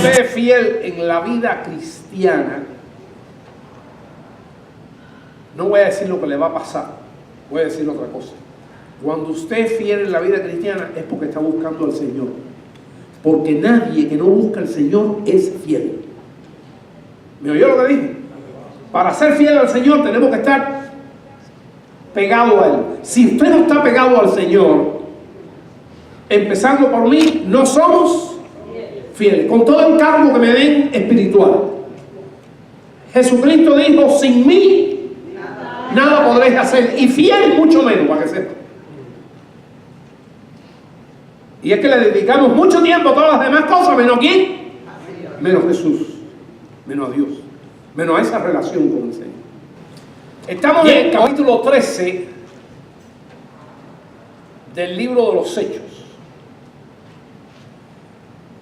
usted es fiel en la vida cristiana, no voy a decir lo que le va a pasar, voy a decir otra cosa. Cuando usted es fiel en la vida cristiana es porque está buscando al Señor. Porque nadie que no busca al Señor es fiel. ¿Me oyó lo que dije? Para ser fiel al Señor tenemos que estar pegados a Él. Si usted no está pegado al Señor, empezando por mí, no somos fieles. Con todo el cargo que me den espiritual. Jesucristo dijo, sin mí nada podréis hacer. Y fiel mucho menos, para que sepa. Y es que le dedicamos mucho tiempo a todas las demás cosas, menos ¿quién? Menos Jesús, menos a Dios, menos a esa relación con el Señor. Estamos en el capítulo 13 del libro de los Hechos.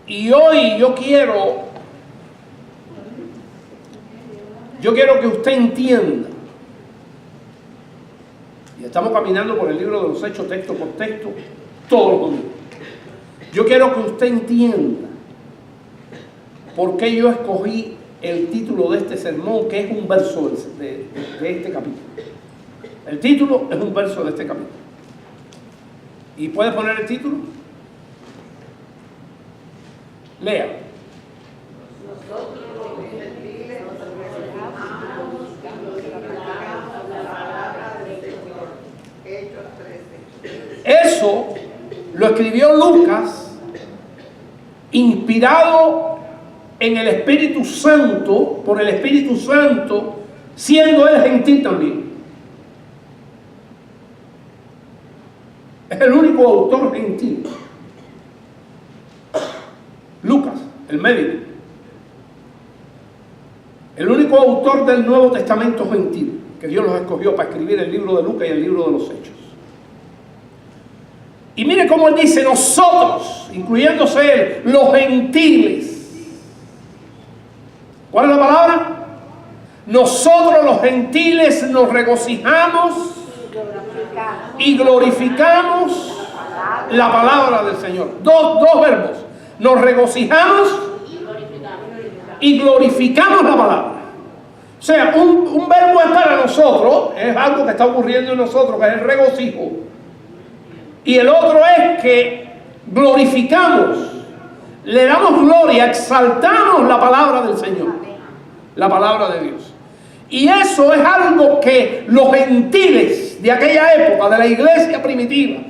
Y hoy yo quiero que usted entienda, y estamos caminando por el libro de los Hechos, texto por texto, todos los domingos. Yo quiero que usted entienda por qué yo escogí el título de este sermón, que es un verso de este capítulo. El título es un verso de este capítulo. ¿Y puede poner el título? Lea. Eso lo escribió Lucas, inspirado en el Espíritu Santo, por el Espíritu Santo, siendo él gentil también. Es el único autor gentil. Lucas, el médico. El único autor del Nuevo Testamento gentil, que Dios los escogió para escribir el libro de Lucas y el libro de los Hechos. Y mire cómo él dice, nosotros, incluyéndose él, los gentiles. ¿Cuál es la palabra? Nosotros los gentiles nos regocijamos y glorificamos la palabra del Señor. Dos verbos. Nos regocijamos y glorificamos la palabra. O sea, un verbo es para nosotros, es algo que está ocurriendo en nosotros, que es el regocijo. Y el otro es que glorificamos, le damos gloria, exaltamos la palabra del Señor, la palabra de Dios. Y eso es algo que los gentiles de aquella época, de la iglesia primitiva,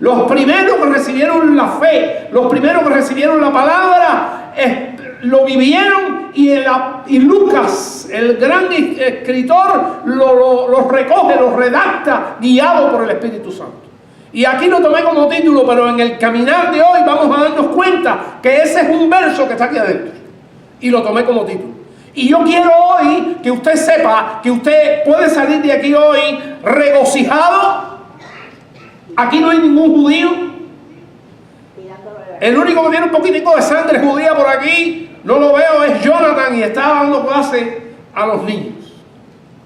los primeros que recibieron la fe, los primeros que recibieron la palabra, lo vivieron, y Lucas, el gran escritor, lo recoge, lo redacta, guiado por el Espíritu Santo. Y aquí lo tomé como título, pero en el caminar de hoy vamos a darnos cuenta que ese es un verso que está aquí adentro. Y lo tomé como título. Y yo quiero hoy que usted sepa que usted puede salir de aquí hoy regocijado. Aquí no hay ningún judío. El único que tiene un poquitico de sangre judía por aquí, no lo veo, es Jonathan, y está dando clase a los niños.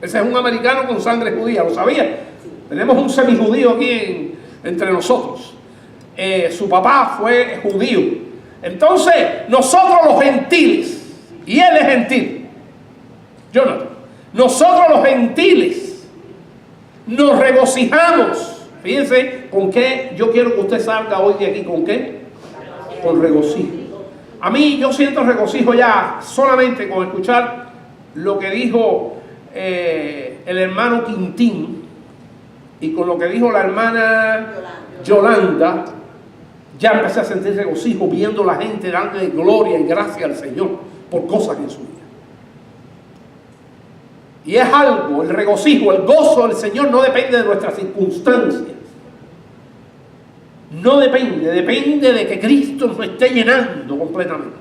Ese es un americano con sangre judía, ¿lo sabía? Tenemos un semijudío aquí entre nosotros. Su papá fue judío. Entonces, nosotros los gentiles, y él es gentil, Jonathan, nosotros los gentiles nos regocijamos. Fíjense con qué yo quiero que usted salga hoy de aquí. ¿Con qué? Con regocijo. A mí yo siento regocijo ya solamente con escuchar lo que dijo el hermano Quintín y con lo que dijo la hermana Yolanda. Ya empecé a sentir regocijo viendo la gente darle gloria y gracia al Señor por cosas en su vida. Y es algo, el regocijo, el gozo del Señor no depende de nuestras circunstancias. No depende de que Cristo nos esté llenando completamente.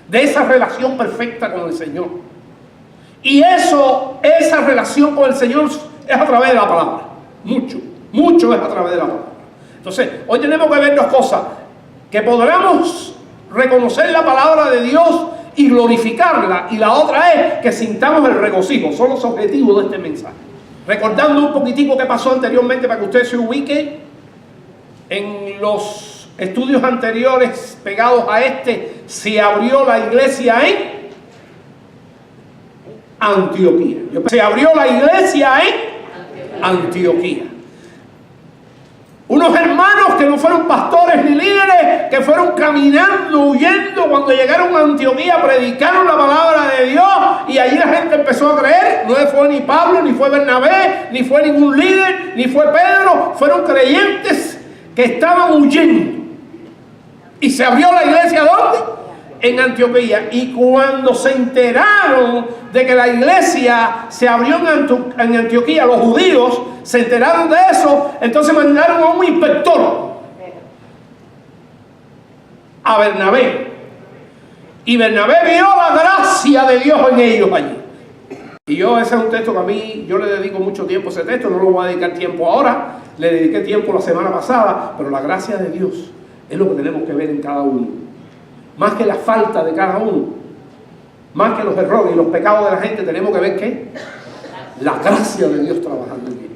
De esa relación perfecta con el Señor. Y esa relación con el Señor es a través de la palabra. Mucho es a través de la palabra. Entonces, hoy tenemos que ver dos cosas. Que podamos reconocer la palabra de Dios y glorificarla. Y la otra es que sintamos el regocijo. Son los objetivos de este mensaje. Recordando un poquitico qué pasó anteriormente para que usted se ubique. En los estudios anteriores pegados a este, se abrió la iglesia en Antioquía. Se abrió la iglesia en Antioquía. Unos hermanos que no fueron pastores ni líderes, que fueron caminando, huyendo, cuando llegaron a Antioquía, predicaron la palabra de Dios y allí la gente empezó a creer. No fue ni Pablo, ni fue Bernabé, ni fue ningún líder, ni fue Pedro. Fueron creyentes que estaban huyendo. Y se abrió la iglesia, ¿dónde? En Antioquía. Y cuando se enteraron de que la iglesia se abrió en Antioquía, los judíos se enteraron de eso, entonces mandaron a un inspector, a Bernabé. Y Bernabé vio la gracia de Dios en ellos allí. Y ese es un texto que a mí, yo le dedico mucho tiempo a ese texto, no lo voy a dedicar tiempo ahora, le dediqué tiempo la semana pasada, pero la gracia de Dios es lo que tenemos que ver en cada uno. Más que la falta de cada uno, más que los errores y los pecados de la gente, tenemos que ver ¿qué? La gracia de Dios trabajando en ellos.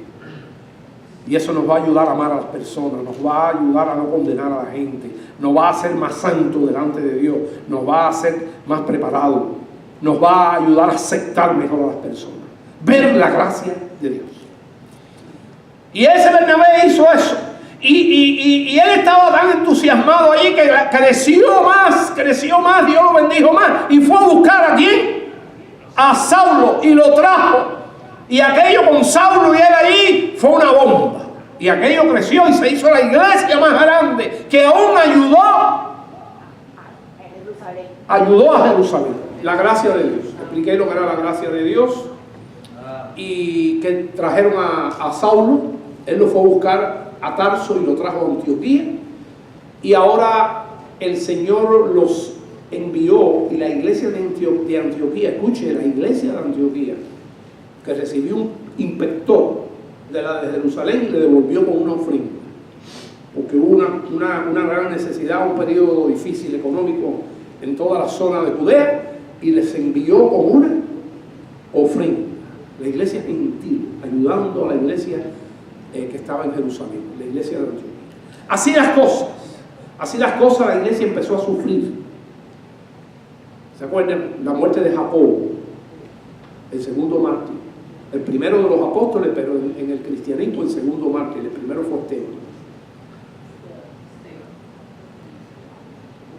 Y eso nos va a ayudar a amar a las personas, nos va a ayudar a no condenar a la gente, nos va a hacer más santos delante de Dios, nos va a hacer más preparados, nos va a ayudar a aceptar mejor a las personas, ver la gracia de Dios. Y ese Bernabé hizo eso. Y él estaba tan entusiasmado allí que creció más, Dios lo bendijo más. Y fue a buscar a quién, a Saulo, y lo trajo. Y aquello con Saulo y él allí fue una bomba. Y aquello creció y se hizo la iglesia más grande, que aún ayudó a Jerusalén. La gracia de Dios. Expliqué lo que era la gracia de Dios. Y que trajeron a Saulo, él lo fue a buscar a Tarso y lo trajo a Antioquía, y ahora el Señor los envió, y la iglesia de Antioquía, escuche, la iglesia de Antioquía, que recibió un inspector de Jerusalén, le devolvió con una ofrenda, porque hubo una gran necesidad, un periodo difícil económico en toda la zona de Judea, y les envió con una ofrenda, la iglesia gentil, ayudando a la iglesia que estaba en Jerusalén, la iglesia de Antioquía. Así las cosas, la iglesia empezó a sufrir. ¿Se acuerdan? La muerte de Jacobo, el segundo mártir, el primero de los apóstoles, pero en el cristianismo el segundo mártir, el primero fue Esteban.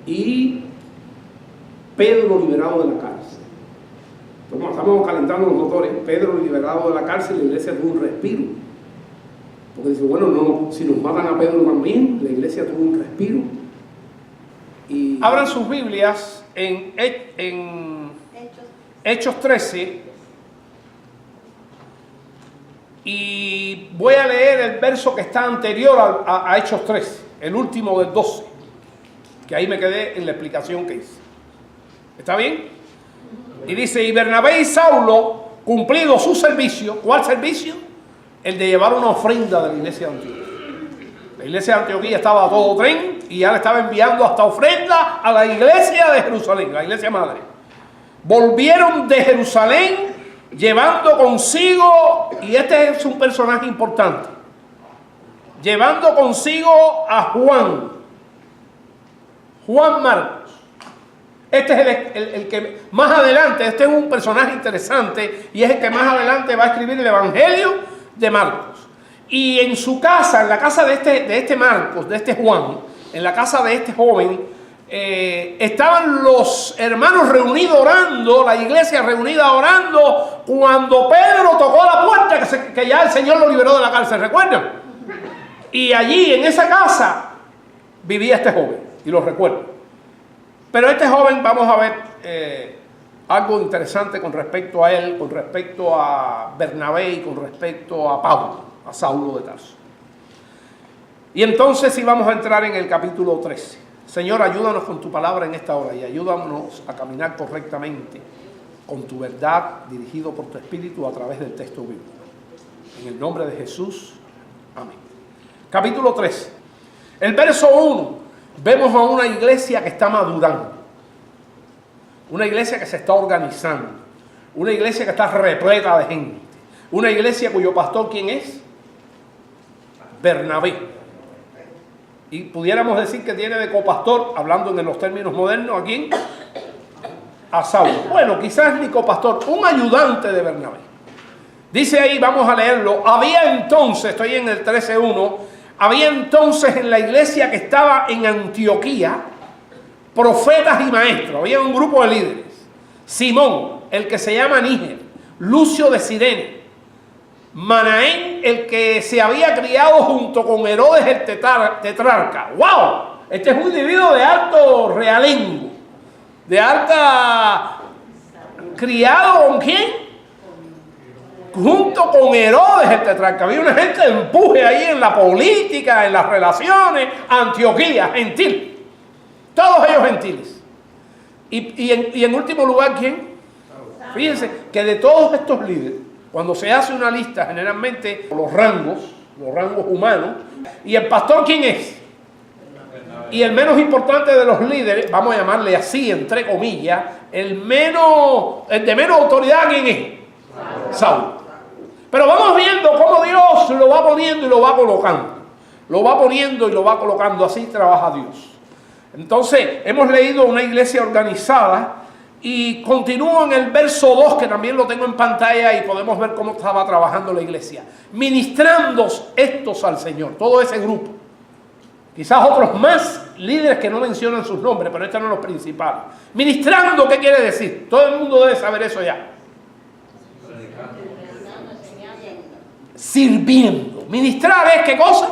Y Pedro liberado de la cárcel. Como estamos calentando los motores, Pedro liberado de la cárcel, la iglesia tuvo un respiro. Porque dice, bueno, no, si nos matan a Pedro también, la iglesia tuvo un respiro. Y abran sus Biblias en Hechos 13. Y voy a leer el verso que está anterior a Hechos 13, el último del 12. Que ahí me quedé en la explicación que hice. ¿Está bien? Y dice, y Bernabé y Saulo, cumplido su servicio. ¿Cuál servicio? El de llevar una ofrenda de la iglesia de Antioquía. La iglesia de Antioquía estaba a todo tren y ya le estaba enviando hasta ofrenda a la iglesia de Jerusalén, la iglesia madre. Volvieron de Jerusalén llevando consigo, y este es un personaje importante, llevando consigo a Juan Marcos. Este es el que más adelante, este es un personaje interesante y es el que más adelante va a escribir el Evangelio de Marcos. Y en su casa, en la casa de este Marcos, de este Juan, en la casa de este joven, estaban los hermanos reunidos orando, la iglesia reunida orando, cuando Pedro tocó la puerta, que ya el Señor lo liberó de la cárcel, ¿recuerdan? Y allí, en esa casa, vivía este joven, y lo recuerdo. Pero este joven, vamos a ver algo interesante con respecto a él, con respecto a Bernabé y con respecto a Pablo, a Saulo de Tarso. Y entonces sí vamos a entrar en el capítulo 13. Señor, ayúdanos con tu palabra en esta hora y ayúdanos a caminar correctamente con tu verdad, dirigido por tu Espíritu a través del texto bíblico. En el nombre de Jesús, amén. Capítulo 13. El verso 1, vemos a una iglesia que está madurando. Una iglesia que se está organizando. Una iglesia que está repleta de gente. Una iglesia cuyo pastor, ¿quién es? Bernabé. Y pudiéramos decir que tiene de copastor, hablando en los términos modernos, ¿a quién? A Saulo. Bueno, quizás ni copastor, un ayudante de Bernabé. Dice ahí, vamos a leerlo, había entonces, estoy en el 13:1, había entonces en la iglesia que estaba en Antioquía, profetas y maestros, había un grupo de líderes. Simón, el que se llama Níger, Lucio de Cirene, Manaén, el que se había criado junto con Herodes el tetrarca. ¡Wow! Este es un individuo de alto realengo, de alta... ¿Criado con quién? Junto con Herodes el tetrarca. Había una gente de empuje ahí en la política, en las relaciones. Antioquía, gentil. Todos ellos gentiles. Y en último lugar, ¿quién? Fíjense que de todos estos líderes, cuando se hace una lista, generalmente los rangos humanos, ¿y el pastor quién es? Y el menos importante de los líderes, vamos a llamarle así, entre comillas, el de menos autoridad, ¿quién es? Saulo. Pero vamos viendo cómo Dios lo va poniendo y lo va colocando. Lo va poniendo y lo va colocando, así trabaja Dios. Entonces, hemos leído una iglesia organizada y continúo en el verso 2, que también lo tengo en pantalla y podemos ver cómo estaba trabajando la iglesia. Ministrando estos al Señor, todo ese grupo. Quizás otros más líderes que no mencionan sus nombres, pero estos no son los principales. Ministrando, ¿qué quiere decir? Todo el mundo debe saber eso ya. Sirviendo. Ministrar es ¿qué cosa?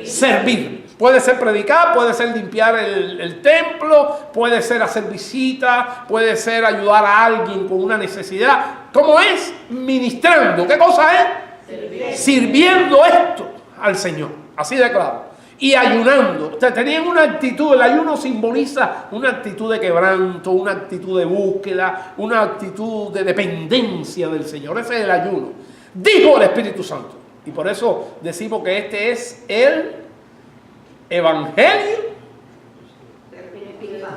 Servir. Puede ser predicar, puede ser limpiar el templo, puede ser hacer visitas, puede ser ayudar a alguien con una necesidad. ¿Cómo es? Ministrando. ¿Qué cosa es? Sirviendo esto al Señor. Así de claro. Y ayunando. Ustedes tenían una actitud, el ayuno simboliza una actitud de quebranto, una actitud de búsqueda, una actitud de dependencia del Señor. Ese es el ayuno. Dijo el Espíritu Santo. Y por eso decimos que este es el Evangelio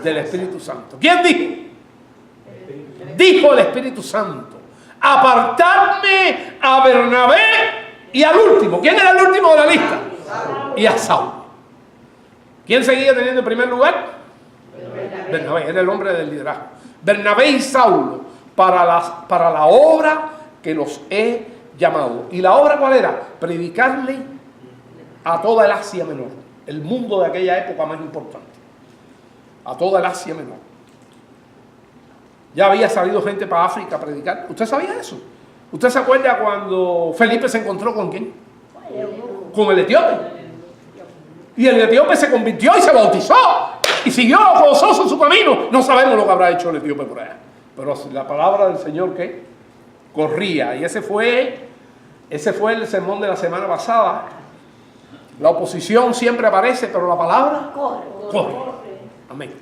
del Espíritu Santo. ¿Quién dijo? Dijo el Espíritu Santo: apartadme a Bernabé y al último. ¿Quién era el último de la lista? Y a Saulo. ¿Quién seguía teniendo el primer lugar? Bernabé, era el hombre del liderazgo. Bernabé y Saulo para la obra que los he llamado. ¿Y la obra cuál era? Predicarle a toda el Asia Menor, el mundo de aquella época más importante, a toda el Asia Menor. Ya había salido gente para África a predicar. ¿Usted sabía eso? ¿Usted se acuerda cuando Felipe se encontró con quién? Con el etíope. Y el etíope se convirtió y se bautizó y siguió gozoso su camino. No sabemos lo que habrá hecho el etíope por allá, pero la palabra del Señor que corría. Y ese fue el sermón de la semana pasada. La oposición siempre aparece, pero la palabra corre. Amén.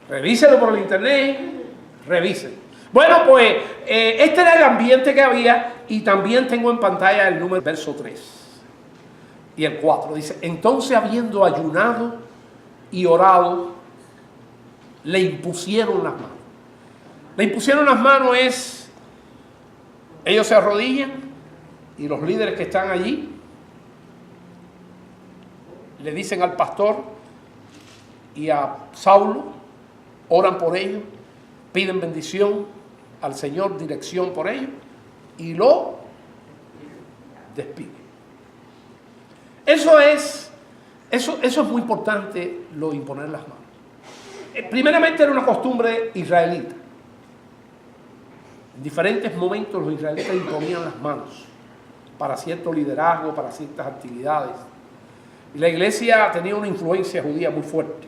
Revíselo por el internet, revíselo. Bueno, pues este era el ambiente que había, y también tengo en pantalla el número, verso 3 y el 4. Dice: entonces, habiendo ayunado y orado, le impusieron las manos. Le impusieron las manos es, ellos se arrodillan y los líderes que están allí le dicen al pastor y a Saulo, oran por ellos, piden bendición al Señor, dirección por ellos, y lo despiden. Eso es muy importante, lo de imponer las manos. Primeramente era una costumbre israelita. En diferentes momentos los israelitas imponían las manos para cierto liderazgo, para ciertas actividades. Y la iglesia tenía una influencia judía muy fuerte.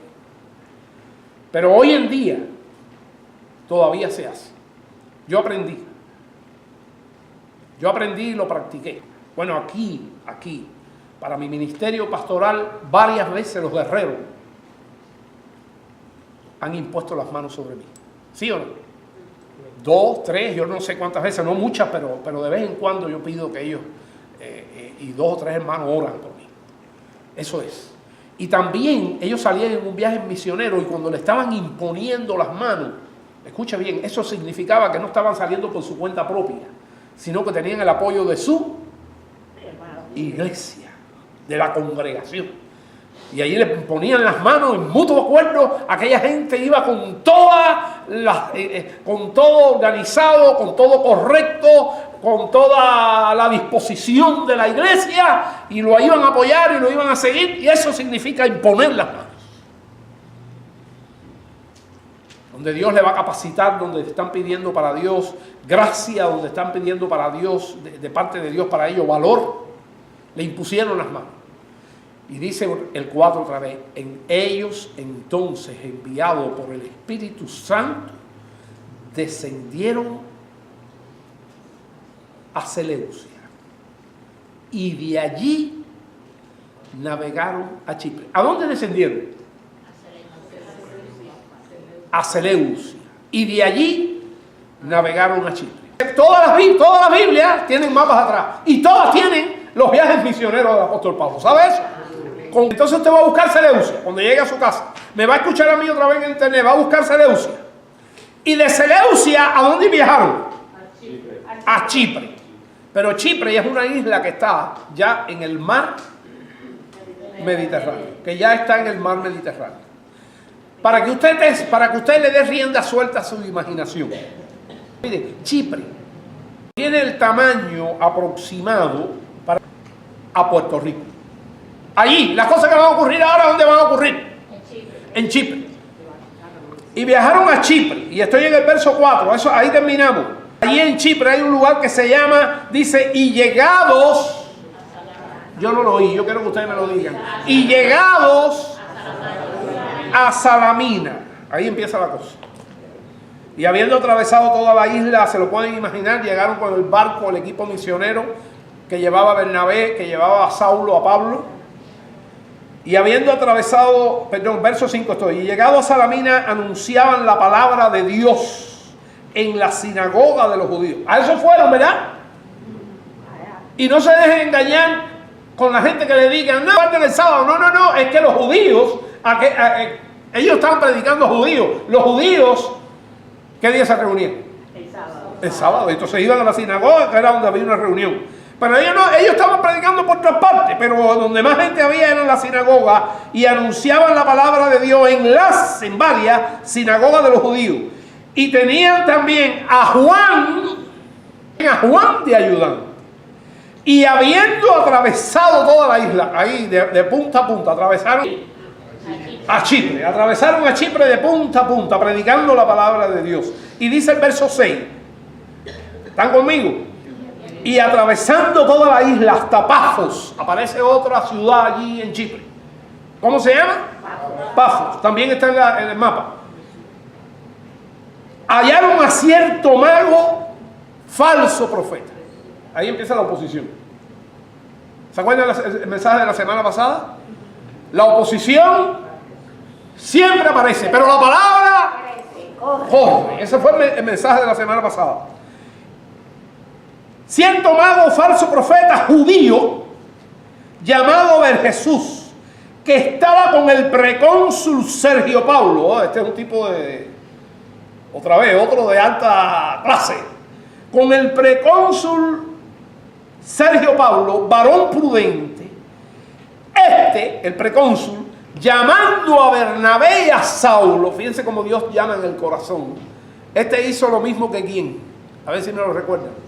Pero hoy en día todavía se hace. Yo aprendí y lo practiqué. Bueno, aquí, para mi ministerio pastoral, varias veces los guerreros han impuesto las manos sobre mí. ¿Sí o no? 2, 3, yo no sé cuántas veces, no muchas, pero de vez en cuando yo pido que ellos, y 2 o 3 hermanos oran por mí. Eso es. Y también ellos salían en un viaje misionero y cuando le estaban imponiendo las manos, escucha bien, eso significaba que no estaban saliendo por su cuenta propia, sino que tenían el apoyo de su iglesia, de la congregación. Y allí le ponían las manos en mutuo acuerdo. Aquella gente iba con con todo organizado, con todo correcto, con toda la disposición de la iglesia, y lo iban a apoyar y lo iban a seguir. Y eso significa imponer las manos. Donde Dios le va a capacitar, donde están pidiendo para Dios gracia, donde están pidiendo para Dios, de parte de Dios para ellos valor, le impusieron las manos. Y dice el 4 otra vez: en ellos entonces, enviados por el Espíritu Santo, descendieron a Seleucia, y de allí navegaron a Chipre. ¿A dónde descendieron? A Seleucia. Y de allí navegaron a Chipre. Todas las Biblias tienen mapas atrás, y todas tienen los viajes misioneros del apóstol Pablo. ¿Sabe eso? Entonces usted va a buscar Seleucia cuando llegue a su casa. Me va a escuchar a mí otra vez en internet. Va a buscar Seleucia. Y de Seleucia, ¿a dónde viajaron? A Chipre. Pero Chipre ya es una isla que está ya en el mar Mediterráneo. Que ya está en el mar Mediterráneo. Para que usted le dé rienda suelta a su imaginación. Mire, Chipre tiene el tamaño aproximado a Puerto Rico. Allí, las cosas que van a ocurrir ahora, ¿dónde van a ocurrir? En Chipre. Y viajaron a Chipre, y estoy en el verso 4, eso, ahí terminamos. Allí en Chipre hay un lugar que se llama, dice, y llegados, yo no lo oí, yo quiero que ustedes me lo digan, y llegados a Salamina. Ahí empieza la cosa. Y habiendo atravesado toda la isla, se lo pueden imaginar, llegaron con el barco, el equipo misionero que llevaba a Bernabé, que llevaba a Saulo, a Pablo. Y habiendo atravesado, verso 5 estoy, y llegado a Salamina, anunciaban la palabra de Dios en la sinagoga de los judíos. A eso fueron, ¿verdad? Y no se dejen engañar con la gente que le digan, no, parte del sábado. No, es que los judíos, ellos estaban predicando a judíos. Los judíos, ¿qué día se reunían? El sábado. El sábado. Entonces iban a la sinagoga, que era donde había una reunión. Pero ellos estaban predicando por todas partes, pero donde más gente había era en la sinagoga, y anunciaban la palabra de Dios en varias sinagogas de los judíos. Y tenían también a Juan de ayudante. Y habiendo atravesado toda la isla, ahí de punta a punta, atravesaron a Chipre de punta a punta, predicando la palabra de Dios. Y dice el verso 6, ¿están conmigo? Y atravesando toda la isla hasta Pafos, aparece otra ciudad allí en Chipre. ¿Cómo se llama? Pafos. También está en el mapa. Hallaron a cierto mago falso profeta. Ahí empieza la oposición. ¿Se acuerdan el mensaje de la semana pasada? La oposición siempre aparece, pero la palabra corre. Ese fue el mensaje de la semana pasada. Cierto mago falso profeta judío llamado Jesús, que estaba con el precónsul Sergio Paulo. Este es un tipo de, otro de alta clase. Con el precónsul Sergio Paulo, varón prudente, el precónsul, llamando a Bernabé y a Saulo. Fíjense cómo Dios llama en el corazón. Hizo lo mismo que quién. A ver si me lo recuerdan.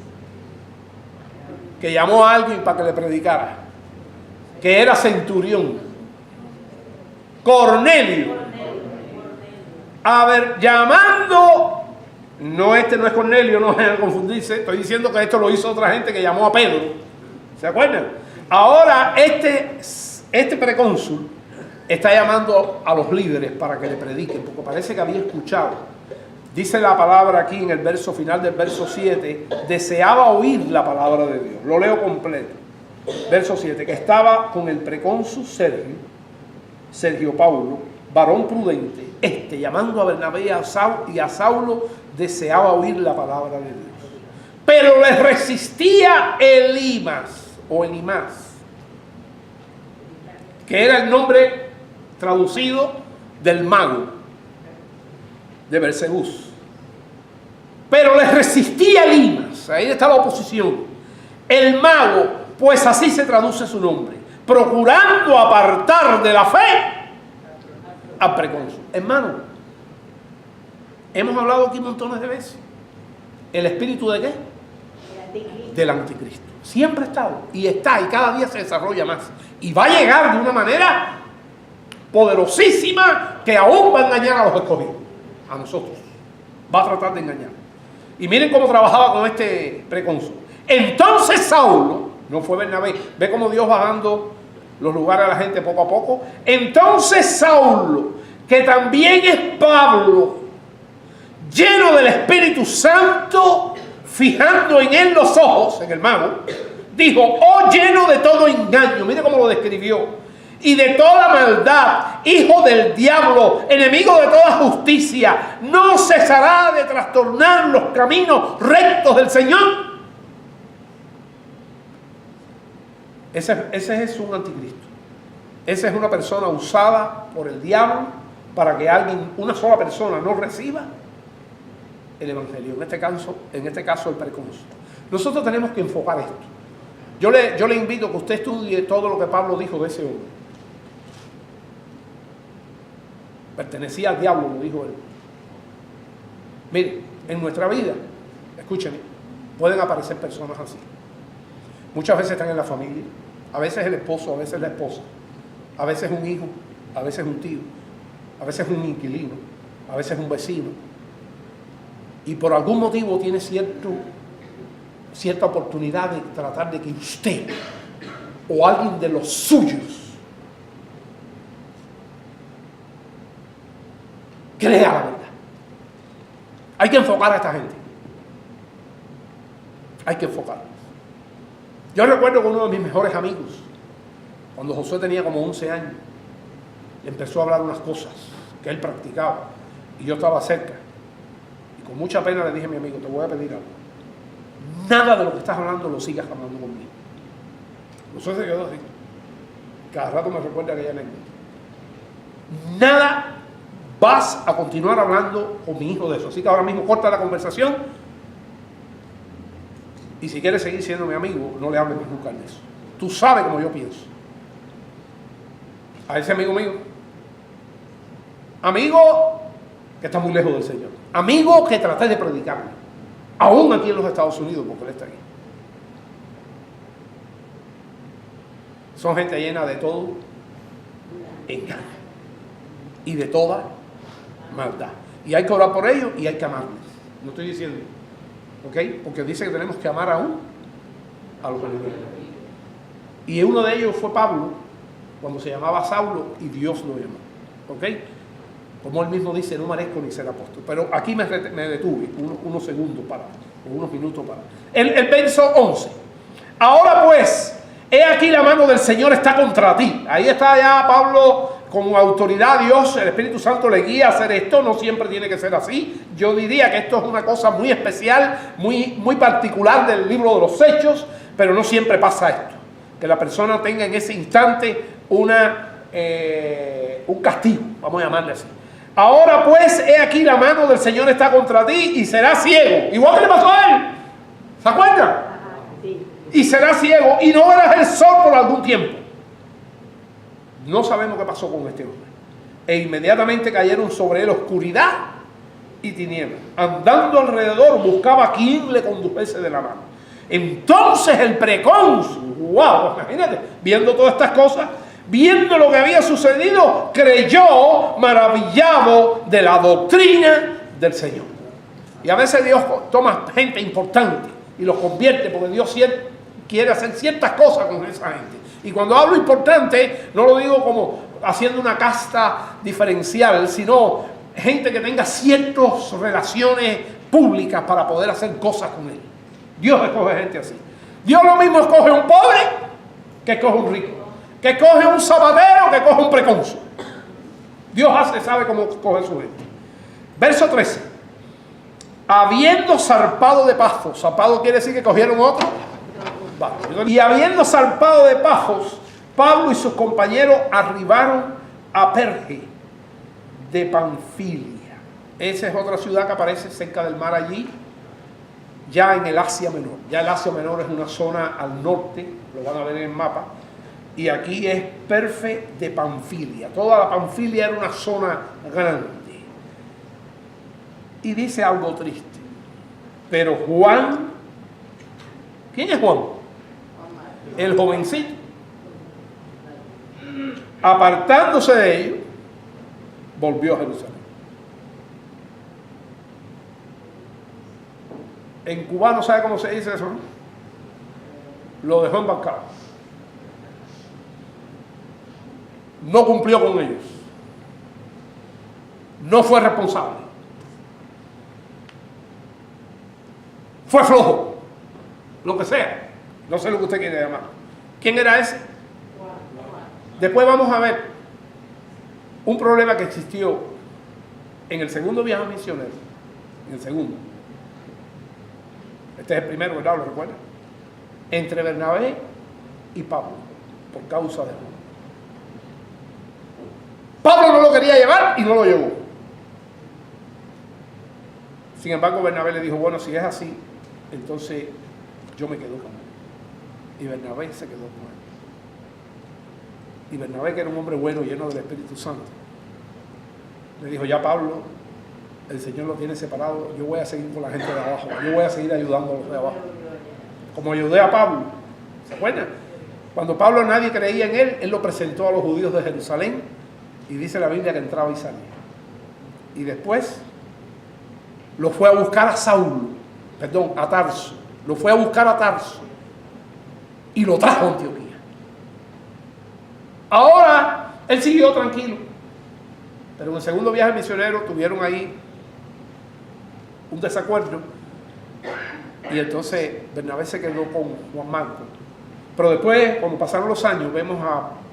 Que llamó a alguien para que le predicara, que era centurión, Cornelio. A ver, llamando, no es Cornelio, no es confundirse, estoy diciendo que esto lo hizo otra gente que llamó a Pedro, ¿se acuerdan? Ahora este precónsul está llamando a los líderes para que le prediquen, porque parece que había escuchado. Dice la palabra aquí en el verso final del verso 7, deseaba oír la palabra de Dios. Lo leo completo. Verso 7, que estaba con el precónsul Sergio Paulo, varón prudente, llamando a Bernabé y a Saulo, deseaba oír la palabra de Dios. Pero les resistía Elimas, que era el nombre traducido del mago de Bersebús. Pero les resistía Elimas, ahí está la oposición, el mago, pues así se traduce su nombre, procurando apartar de la fe al precónsul. Hermano, hemos hablado aquí montones de veces. ¿El espíritu de qué? Del anticristo. Siempre ha estado y está, y cada día se desarrolla más. Y va a llegar de una manera poderosísima que aún va a engañar a los escogidos, a nosotros. Va a tratar de engañar. Y miren cómo trabajaba con este precónsul. Entonces Saulo, no fue Bernabé, ve cómo Dios va dando los lugares a la gente poco a poco. Entonces Saulo, que también es Pablo, lleno del Espíritu Santo, fijando en él los ojos, en el mago, dijo: oh, lleno de todo engaño, mire cómo lo describió, y de toda maldad, hijo del diablo, enemigo de toda justicia, ¿no cesará de trastornar los caminos rectos del Señor? Ese es un anticristo. Esa es una persona usada por el diablo para que alguien, una sola persona, no reciba el evangelio. En este caso el precónsul. Nosotros tenemos que enfocar esto. Yo le invito a que usted estudie todo lo que Pablo dijo de ese hombre. Pertenecía al diablo, lo dijo él. Mire, en nuestra vida, escúcheme, pueden aparecer personas así. Muchas veces están en la familia, a veces el esposo, a veces la esposa, a veces un hijo, a veces un tío, a veces un inquilino, a veces un vecino. Y por algún motivo tiene cierta oportunidad de tratar de que usted o alguien de los suyos crea la verdad. Hay que enfocar a esta gente. Hay que enfocarlos. Yo recuerdo que uno de mis mejores amigos, cuando Josué tenía como 11 años, le empezó a hablar unas cosas que él practicaba y yo estaba cerca. Y con mucha pena le dije a mi amigo: te voy a pedir algo. Nada de lo que estás hablando lo sigas hablando conmigo. Josué se quedó así. Cada rato me recuerda aquella anécdota. Nada vas a continuar hablando con mi hijo de eso. Así que ahora mismo corta la conversación. Y si quieres seguir siendo mi amigo, no le hables más nunca de eso. Tú sabes cómo yo pienso. A ese amigo mío. Amigo que está muy lejos del Señor. Amigo que traté de predicarle. Aún aquí en los Estados Unidos, porque él está aquí. Son gente llena de todo engaño. Y de toda maldad. Y hay que orar por ellos y hay que amarlos. No estoy diciendo, ¿ok? Porque dice que tenemos que amar aún a los enemigos. Y uno de ellos fue Pablo, cuando se llamaba Saulo, y Dios lo llamó. ¿Ok? Como él mismo dice: no merezco ni ser apóstol. Pero aquí me detuve unos segundos o unos minutos para. El verso 11. Ahora pues, he aquí la mano del Señor está contra ti. Ahí está ya Pablo con autoridad. Dios, el Espíritu Santo le guía a hacer esto. No siempre tiene que ser así. Yo diría que esto es una cosa muy especial, muy particular del libro de los Hechos, pero no siempre pasa esto. Que la persona tenga en ese instante un castigo, vamos a llamarle así. Ahora pues, he aquí la mano del Señor está contra ti y serás ciego. Igual que le pasó a él. ¿Se acuerdan? Sí. Y serás ciego y no verás el sol por algún tiempo. No sabemos qué pasó con este hombre. E inmediatamente cayeron sobre él oscuridad y tinieblas. Andando alrededor buscaba a quien le condujese de la mano. Entonces el precónsul, wow, imagínate, viendo todas estas cosas, viendo lo que había sucedido, creyó, maravillado de la doctrina del Señor. Y a veces Dios toma gente importante y los convierte, porque Dios quiere hacer ciertas cosas con esa gente. Y cuando hablo importante, no lo digo como haciendo una casta diferencial, sino gente que tenga ciertas relaciones públicas para poder hacer cosas con él. Dios escoge gente así. Dios lo mismo escoge un pobre que escoge un rico, que coge un zapatero, que coge un precónsul. Dios sabe cómo coge su gente. Verso 13. Habiendo zarpado de Pafos. Zarpado quiere decir que cogieron otro. Vale. Y habiendo zarpado de Pafos, Pablo y sus compañeros arribaron a Perge de Panfilia. Esa es otra ciudad que aparece cerca del mar allí, ya en el Asia Menor. Ya el Asia Menor es una zona al norte, lo van a ver en el mapa. y aquí es Perge de Panfilia. Toda la Panfilia era una zona grande. Y dice algo triste. Pero Juan, ¿quién es Juan? El jovencito. Apartándose de ellos, volvió a Jerusalén. En cubano, ¿sabe cómo se dice eso? Lo dejó embarcado. No cumplió con ellos. No fue responsable. Fue flojo. Lo que sea. No sé lo que usted quiere llamar. ¿Quién era ese? Después vamos a ver un problema que existió en el segundo viaje misionero. En el segundo. Este es el primero, ¿verdad? ¿Lo recuerdan? Entre Bernabé y Pablo, por causa de Juan. Pablo no lo quería llevar y no lo llevó. Sin embargo, Bernabé le dijo, bueno, si es así, entonces yo me quedo con él. Y Bernabé se quedó con él. Y Bernabé, que era un hombre bueno, lleno del Espíritu Santo, le dijo, ya Pablo, el Señor lo tiene separado, yo voy a seguir con la gente de abajo, yo voy a seguir ayudando a los de abajo. Como ayudé a Pablo, ¿se acuerdan? Cuando Pablo nadie creía en él, él lo presentó a los judíos de Jerusalén y dice la Biblia que entraba y salía. Y después lo fue a buscar a Saulo, a Tarso, lo fue a buscar a Tarso y lo trajo a Antioquía. Ahora él siguió tranquilo, pero en el segundo viaje misionero tuvieron ahí un desacuerdo y entonces Bernabé se quedó con Juan Marcos. Pero después, cuando pasaron los años, vemos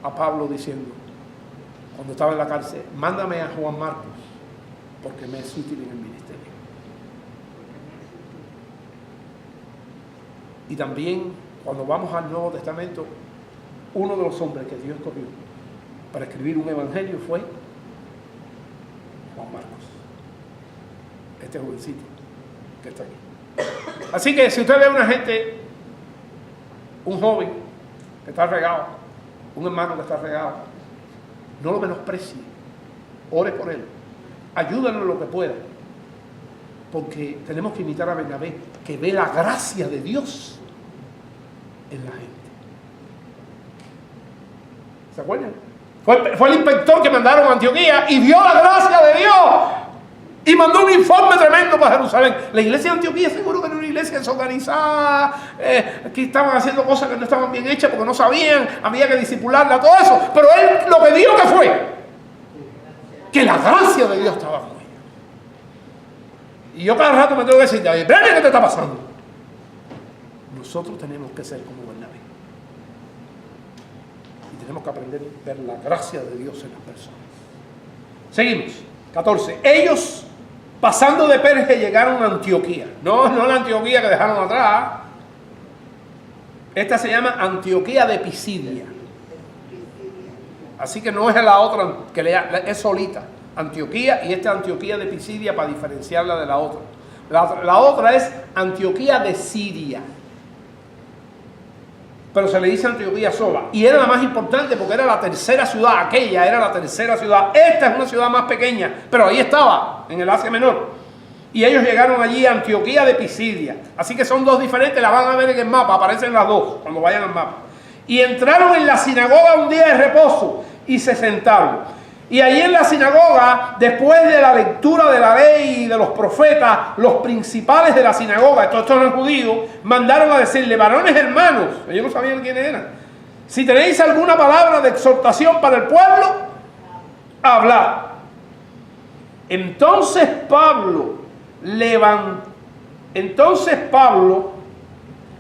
a Pablo diciendo, cuando estaba en la cárcel, mándame a Juan Marcos porque me es útil en el ministerio. Y también cuando vamos al Nuevo Testamento, uno de los hombres que Dios escogió para escribir un evangelio fue Juan Marcos, este jovencito que está aquí. Así que si usted ve a una gente, un joven que está regado, un hermano que está regado, no lo menosprecie, ore por él, ayúdalo en lo que pueda, porque tenemos que imitar a Bernabé, que ve la gracia de Dios en la gente. ¿Se acuerdan? Fue el inspector que mandaron a Antioquía y vio la gracia de Dios y mandó un informe tremendo para Jerusalén. La iglesia de Antioquía seguro que era una iglesia desorganizada, que estaban haciendo cosas que no estaban bien hechas porque no sabían, había que disipularla, todo eso. Pero él lo que dijo que fue que la gracia de Dios estaba con ellos. Y yo cada rato me tengo que decir, ¿qué te está pasando? Nosotros tenemos que ser como Bernabé. Y tenemos que aprender a ver la gracia de Dios en las personas. Seguimos. 14. Ellos, pasando de Perge, llegaron a Antioquía. No la Antioquía que dejaron atrás. Esta se llama Antioquía de Pisidia. Así que no es la otra, es solita. Antioquía, y esta Antioquía de Pisidia para diferenciarla de la otra. La otra es Antioquía de Siria. Pero se le dice Antioquía sola. Y era la más importante porque era la tercera ciudad. Aquella era la tercera ciudad. Esta es una ciudad más pequeña, pero ahí estaba, en el Asia Menor. Y ellos llegaron allí a Antioquía de Pisidia. Así que son dos diferentes, la van a ver en el mapa, aparecen las dos cuando vayan al mapa. Y entraron en la sinagoga un día de reposo y se sentaron. Y allí en la sinagoga, después de la lectura de la ley y de los profetas, los principales de la sinagoga, estos eran judíos, mandaron a decirle, varones hermanos, ellos no sabían quiénes eran, si tenéis alguna palabra de exhortación para el pueblo, hablad. Entonces Pablo,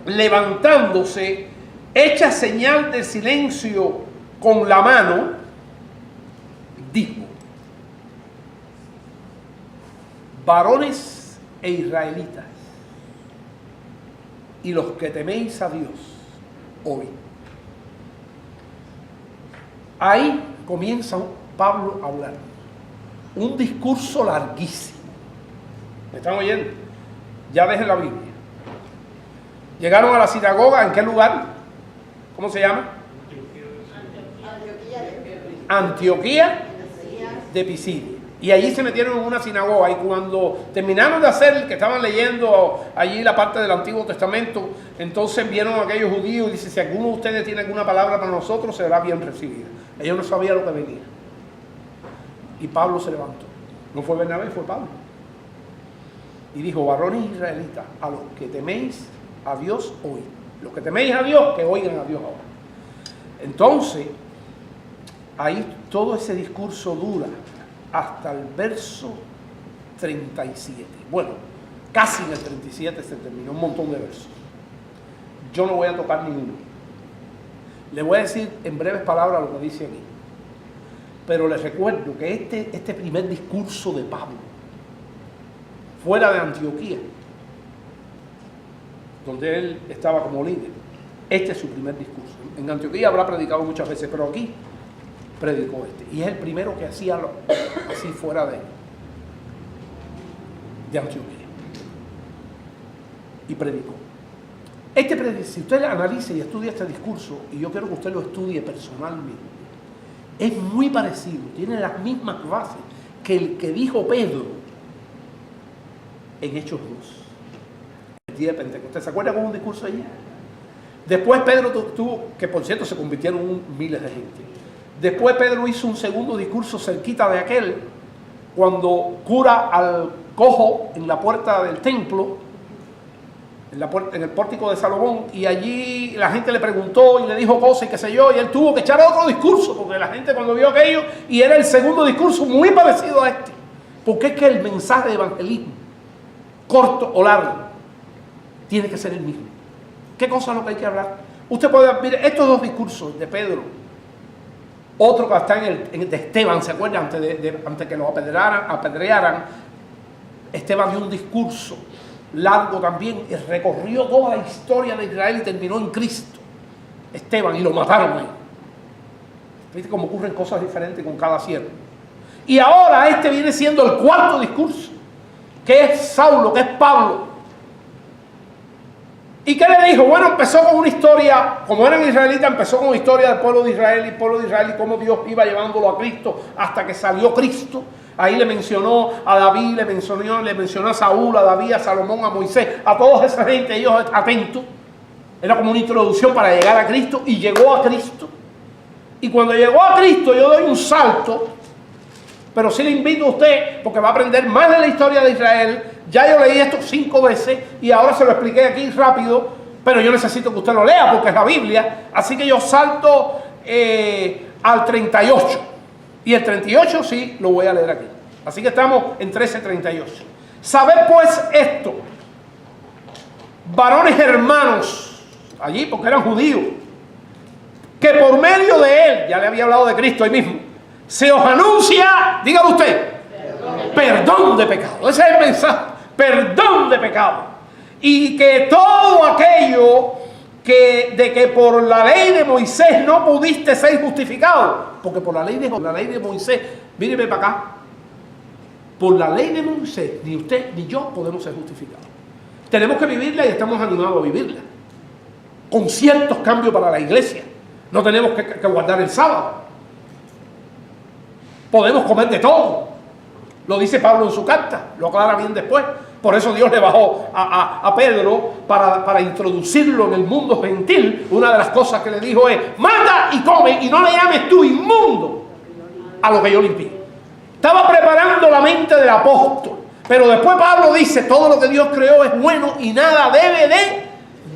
levantándose, hecha señal de silencio con la mano, dijo, varones e israelitas, y los que teméis a Dios, oíd. Ahí comienza Pablo a hablar. Un discurso larguísimo. ¿Me están oyendo? Ya dejen la Biblia. Llegaron a la sinagoga, ¿en qué lugar? ¿Cómo se llama? Antioquía de Pisidia. Y allí se metieron en una sinagoga, y cuando terminaron de hacer, que estaban leyendo allí la parte del Antiguo Testamento, entonces vieron a aquellos judíos y dice: si alguno de ustedes tiene alguna palabra para nosotros, será bien recibida. Ellos no sabían lo que venía. Y Pablo se levantó. No fue Bernabé, fue Pablo. Y dijo: varones israelitas, a los que teméis a Dios, oíd. Los que teméis a Dios, que oigan a Dios ahora. Entonces, ahí todo ese discurso dura hasta el verso 37. Bueno, casi en el 37 se terminó, un montón de versos. Yo no voy a tocar ninguno. Le voy a decir en breves palabras lo que dice aquí. Pero les recuerdo que este primer discurso de Pablo, fuera de Antioquía, donde él estaba como líder, este es su primer discurso. En Antioquía habrá predicado muchas veces, pero aquí predicó este. Y es el primero que hacía así fuera de Antioquía. Y predicó. Si usted analiza y estudia este discurso, y yo quiero que usted lo estudie personalmente, es muy parecido, tiene las mismas bases que el que dijo Pedro en Hechos 2. El día de Pentecostés. ¿Se acuerda con un discurso allí? Después Pedro tuvo, que por cierto se convirtieron en miles de gente. Después Pedro hizo un segundo discurso cerquita de aquel, cuando cura al cojo en la puerta del templo, en el pórtico de Salomón, y allí la gente le preguntó y le dijo cosas y qué sé yo, y él tuvo que echar otro discurso, porque la gente cuando vio aquello, y era el segundo discurso muy parecido a este, porque es que el mensaje de evangelismo, corto o largo, tiene que ser el mismo. ¿Qué cosa es lo que hay que hablar? Usted puede ver estos dos discursos de Pedro, otro que está de Esteban, ¿se acuerdan? Antes que lo apedrearan, Esteban dio un discurso largo también, y recorrió toda la historia de Israel y terminó en Cristo. Esteban, y lo mataron ahí. ¿Viste cómo ocurren cosas diferentes con cada siervo? Y ahora este viene siendo el cuarto discurso, que es Saulo, que es Pablo. ¿Y qué le dijo? Bueno, empezó con una historia, como eran israelitas, empezó con una historia del pueblo de Israel y cómo Dios iba llevándolo a Cristo hasta que salió Cristo. Ahí le mencionó a David, le mencionó a Saúl, a David, a Salomón, a Moisés, a toda esa gente, ellos atentos. Era como una introducción para llegar a Cristo, y llegó a Cristo. Y cuando llegó a Cristo, yo doy un salto, pero sí le invito a usted, porque va a aprender más de la historia de Israel. Ya yo leí esto 5 veces y ahora se lo expliqué aquí rápido, pero yo necesito que usted lo lea porque es la Biblia. Así que yo salto al 38. Y el 38 sí lo voy a leer aquí. Así que estamos en 13:38. Sabed pues esto, varones hermanos, allí porque eran judíos, que por medio de él, ya le había hablado de Cristo ahí mismo, se os anuncia, dígalo usted, perdón de pecado. Ese es el mensaje, perdón de pecado. Y que todo aquello de que por la ley de Moisés no pudiste ser justificado, porque por la ley de Moisés, míreme para acá, por la ley de Moisés ni usted ni yo podemos ser justificados. Tenemos que vivirla y estamos animados a vivirla, con ciertos cambios para la iglesia. No tenemos que guardar el sábado. Podemos comer de todo. Lo dice Pablo en su carta, lo aclara bien después. Por eso Dios le bajó a Pedro para introducirlo en el mundo gentil. Una de las cosas que le dijo es: mata y come, y no le llames tú inmundo a lo que yo limpié. Estaba preparando la mente del apóstol. Pero después Pablo dice: todo lo que Dios creó es bueno y nada debe de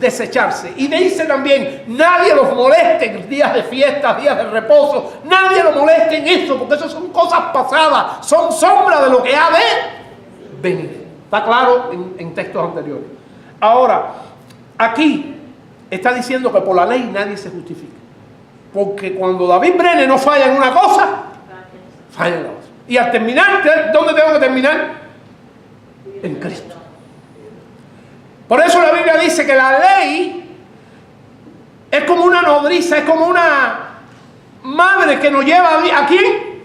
desecharse. Y dice también: nadie los moleste en días de fiesta, días de reposo. Nadie los moleste en eso, porque eso son cosas pasadas, son sombras de lo que ha de venir. Está claro en textos anteriores. Ahora, aquí está diciendo que por la ley nadie se justifica. Porque cuando David Brenner no falla en una cosa, falla en la otra. Y al terminar, ¿dónde tengo que terminar? En Cristo. Por eso la Biblia dice que la ley es como una nodriza, es como una madre que nos lleva ¿a quién?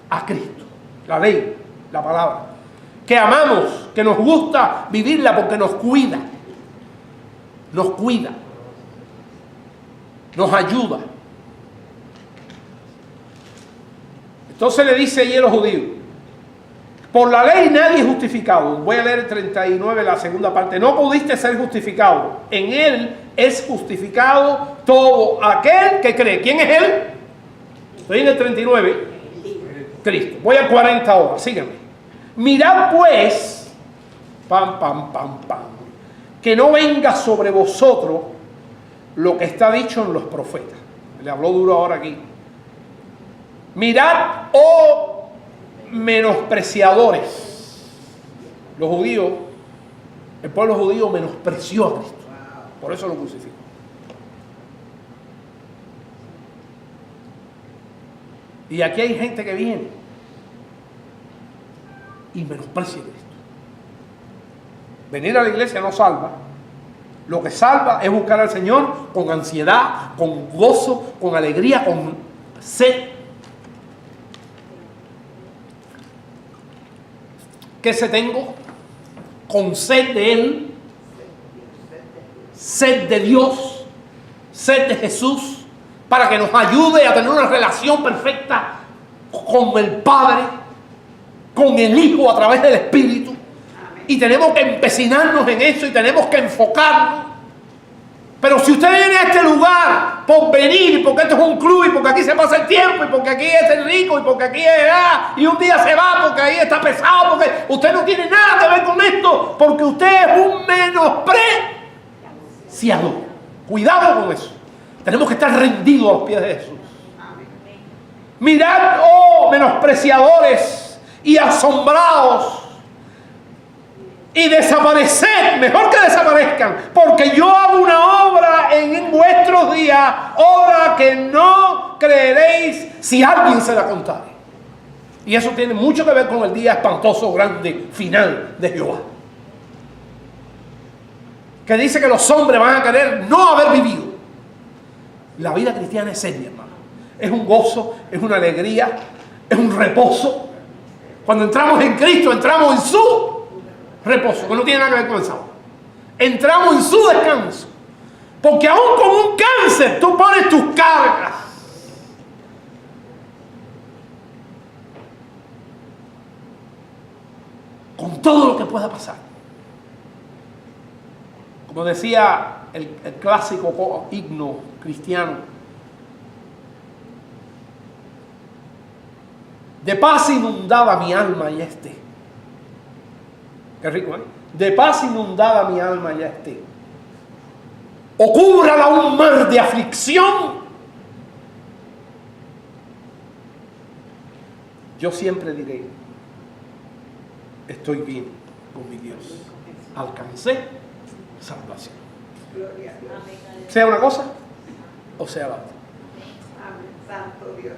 A Cristo. La ley, la palabra. Que amamos, que nos gusta vivirla porque nos cuida. Nos cuida. Nos ayuda. Entonces le dice allí a los judíos: por la ley nadie es justificado. Voy a leer el 39, la segunda parte. No pudiste ser justificado. En él es justificado todo aquel que cree. ¿Quién es él? Estoy en el 39. Cristo. Voy al 40 ahora, síganme. Mirad pues, que no venga sobre vosotros lo que está dicho en los profetas. Le habló duro ahora aquí. Mirad, oh menospreciadores. Los judíos, el pueblo judío menospreció a Cristo. Por eso lo crucificó. Y aquí hay gente que viene y menosprecia a Cristo. Venir a la iglesia no salva. Lo que salva es buscar al Señor con ansiedad, con gozo, con alegría, con sed. ¿Qué sed tengo? Con sed de Él, sed de Dios, sed de Jesús, para que nos ayude a tener una relación perfecta con el Padre, con el Hijo a través del Espíritu. Y tenemos que empecinarnos en eso y tenemos que enfocarnos. Pero si usted viene a este lugar por venir, porque esto es un club, y porque aquí se pasa el tiempo, y porque aquí es el rico, y porque aquí es y un día se va porque ahí está pesado, porque usted no tiene nada que ver con esto, porque usted es un menospreciador. Cuidado con eso. Tenemos que estar rendidos a los pies de Jesús. Mirad, oh menospreciadores y asombrados, y desapareced, mejor que desaparezcan, porque yo hago una obra en vuestros días, obra que no creeréis si alguien se la contare. Y eso tiene mucho que ver con el día espantoso, grande, final de Jehová, que dice que los hombres van a querer no haber vivido. La vida cristiana es seria, hermano. Es un gozo, es una alegría, es un reposo. Cuando entramos en Cristo, entramos en su reposo, que no tiene nada que ver con el sábado. Entramos en su descanso. Porque aún con un cáncer, tú pones tus cargas. Con todo lo que pueda pasar. Como decía el clásico himno cristiano: de paz inundada mi alma ya esté. Qué rico, ¿eh? De paz inundada mi alma ya esté. O cúbrala un mar de aflicción. Yo siempre diré: estoy bien con mi Dios. Alcancé salvación. Sea una cosa o sea la otra. Amén. Santo Dios.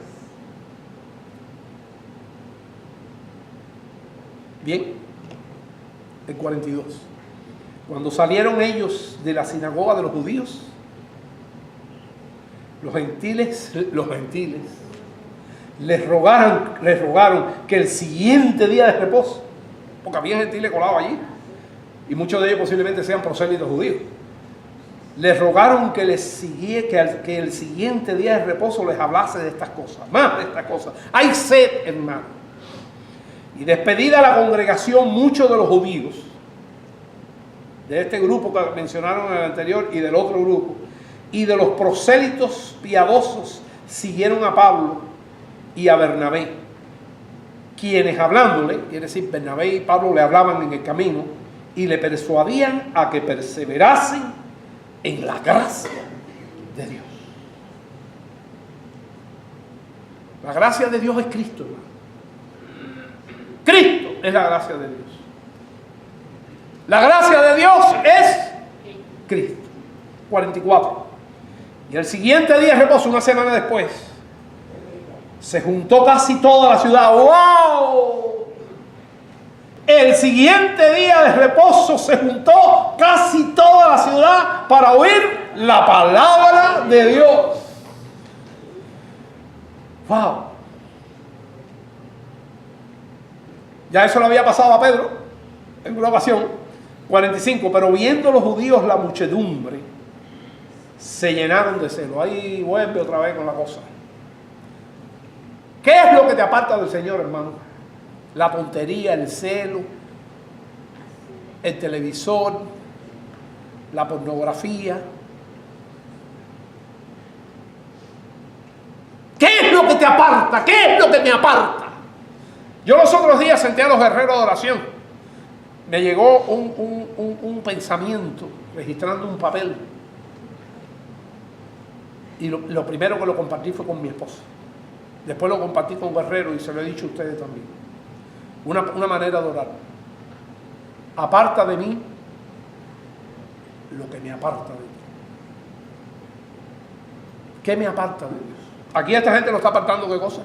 Bien. El 42. Cuando salieron ellos de la sinagoga de los judíos, los gentiles les rogaron que el siguiente día de reposo, porque había gentiles colados allí, y muchos de ellos posiblemente sean prosélitos judíos, les rogaron que el siguiente día de reposo les hablase de estas cosas, más de estas cosas. Hay sed, hermano. Y despedida la congregación, muchos de los judíos, de este grupo que mencionaron en el anterior y del otro grupo, y de los prosélitos piadosos, siguieron a Pablo y a Bernabé, quienes hablándole, quiere decir Bernabé y Pablo le hablaban en el camino, y le persuadían a que perseverasen en la gracia de Dios. La gracia de Dios es Cristo, hermano. Cristo es la gracia de Dios. La gracia de Dios es Cristo. 44. Y el siguiente día de reposo, una semana después, se juntó casi toda la ciudad. ¡Wow! El siguiente día de reposo se juntó casi toda la ciudad para oír la palabra de Dios. ¡Wow! Ya eso le había pasado a Pedro en una ocasión. 45. Pero viendo los judíos la muchedumbre, se llenaron de celo. Ahí vuelve otra vez con la cosa. ¿Qué es lo que te aparta del Señor, hermano? La tontería, el celo, el televisor, la pornografía. ¿Qué es lo que te aparta? ¿Qué es lo que me aparta? Yo los otros días senté a los guerreros de oración. Me llegó un pensamiento registrando un papel. Y lo primero que lo compartí fue con mi esposa. Después lo compartí con Guerrero y se lo he dicho a ustedes también. Una manera de orar. Aparta de mí lo que me aparta de Dios. ¿Qué me aparta de Dios? Aquí a esta gente lo está apartando, ¿qué cosa?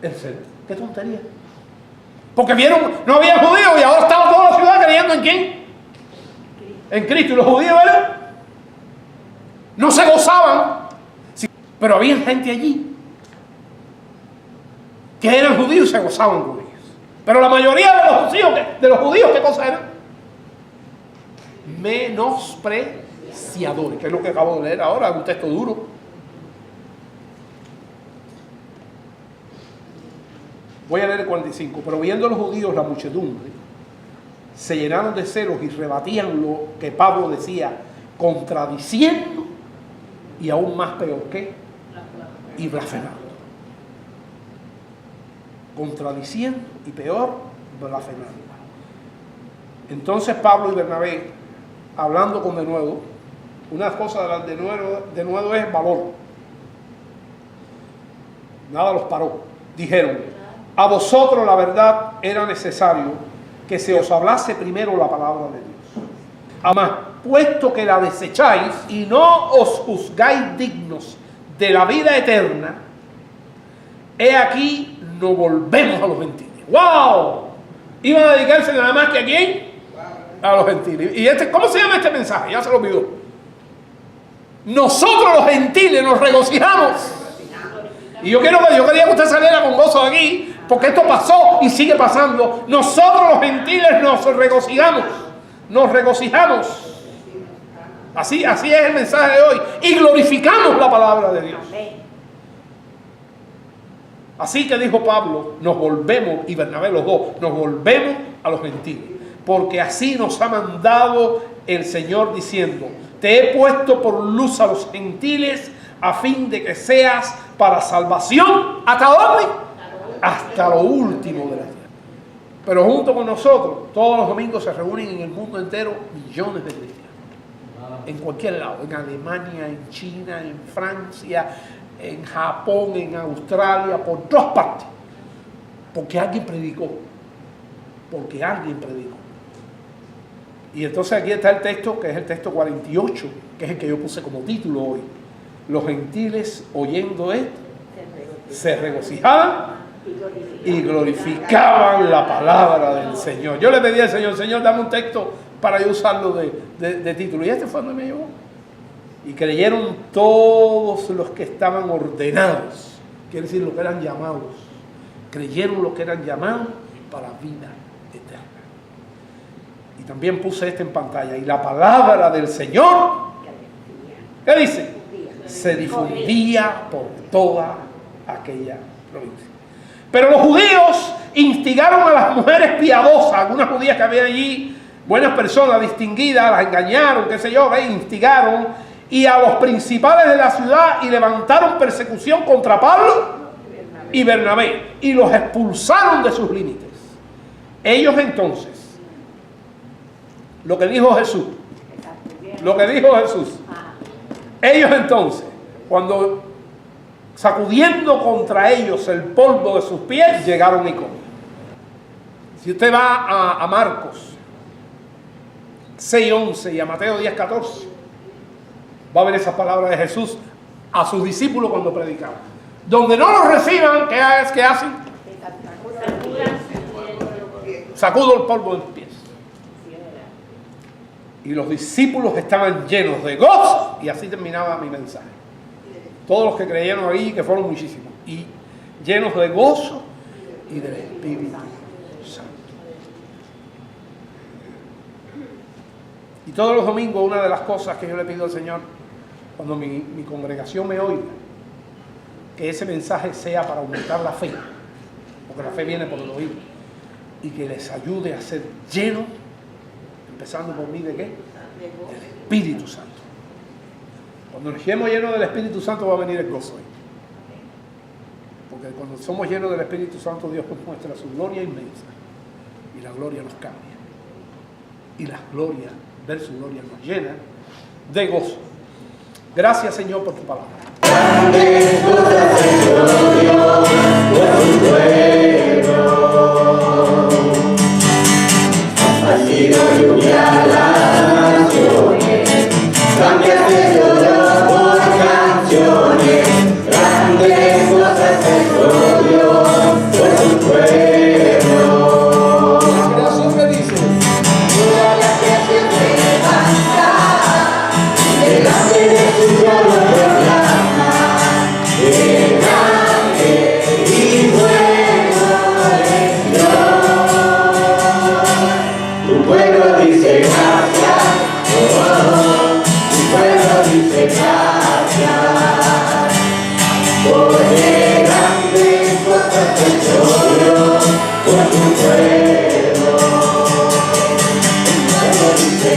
El celo. ¿Qué tontería? Porque vieron, no había judíos y ahora estaba toda la ciudad creyendo ¿en quién? En Cristo. Y los judíos, ¿verdad? No se gozaban, sí, pero había gente allí que eran judíos y se gozaban con ellos. Pero la mayoría de los judíos, ¿qué cosa eran? Menospreciadores, que es lo que acabo de leer ahora, un texto duro. Voy a leer el 45. Pero viendo los judíos la muchedumbre, se llenaron de celos y rebatían lo que Pablo decía, contradiciendo y aún más peor que y blasfemando. Contradiciendo y peor, blasfemando. Entonces Pablo y Bernabé, hablando con denuedo, una cosa de denuedo es valor. Nada los paró. Dijeron: a vosotros la verdad era necesario que se os hablase primero la palabra de Dios. Además, puesto que la desecháis y no os juzgáis dignos de la vida eterna, he aquí nos volvemos a los gentiles. ¡Wow! Iban a dedicarse nada más que a quién? A los gentiles. ¿Y cómo se llama este mensaje? Ya se lo olvidó. Nosotros los gentiles nos regocijamos. Y yo quería que usted saliera con gozo de aquí, porque esto pasó y sigue pasando. Nosotros los gentiles nos regocijamos. Nos regocijamos. Así es el mensaje de hoy. Y glorificamos la palabra de Dios. Así que dijo Pablo, nos volvemos, y Bernabé los dos, nos volvemos a los gentiles. Porque así nos ha mandado el Señor diciendo: te he puesto por luz a los gentiles a fin de que seas para salvación. ¿Hasta dónde? Hasta lo último de la tierra. Pero junto con nosotros, todos los domingos se reúnen en el mundo entero millones de cristianos. En cualquier lado, en Alemania, en China, en Francia, en Japón, en Australia, por todas partes. Porque alguien predicó. Porque alguien predicó. Y entonces aquí está el texto, que es el texto 48, que es el que yo puse como título hoy. Los gentiles, oyendo esto, se regocijaban y glorificaban la palabra del Señor. Yo le pedí al Señor: Señor, dame un texto para yo usarlo de título. Y este fue donde me llevó. Y creyeron todos los que estaban ordenados, quiere decir los que eran llamados. Creyeron los que eran llamados para vida eterna. Y también puse este en pantalla. Y la palabra del Señor, ¿qué dice? Se difundía por toda aquella provincia. Pero los judíos instigaron a las mujeres piadosas, algunas judías que había allí, buenas personas distinguidas, las engañaron, qué sé yo, instigaron, y a los principales de la ciudad, y levantaron persecución contra Pablo y Bernabé, y los expulsaron de sus límites. Ellos entonces, lo que dijo Jesús, ellos entonces, cuando sacudiendo contra ellos el polvo de sus pies, llegaron y comieron. Si usted va a Marcos 6:11 y a Mateo 10:14, va a ver esas palabras de Jesús a sus discípulos cuando predicaban. Donde no los reciban, ¿qué hacen? Sacudo el polvo de los pies. Y los discípulos estaban llenos de gozo. Y así terminaba mi mensaje. Todos los que creyeron ahí, que fueron muchísimos, y llenos de gozo y del Espíritu Santo. Y todos los domingos, una de las cosas que yo le pido al Señor, cuando mi congregación me oiga, que ese mensaje sea para aumentar la fe, porque la fe viene por el oído, y que les ayude a ser llenos, empezando por mí, ¿de qué? Del Espíritu Santo. Cuando nos estemos llenos del Espíritu Santo va a venir el gozo. Porque cuando somos llenos del Espíritu Santo, Dios nos muestra su gloria inmensa, y la gloria nos cambia. Y la gloria, ver su gloria, nos llena de gozo. Gracias, Señor, por tu palabra. Grandes cosas ha hecho Dios por su pueblo. Ha sido lluvia a las naciones, cambiaste lloro por canciones. Grandes cosas ha hecho Dios por su pueblo. La creación me dice: Toda la creación se levanta delante de su trono.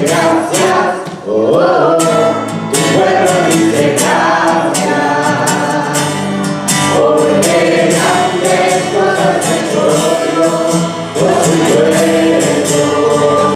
Gracias, oh.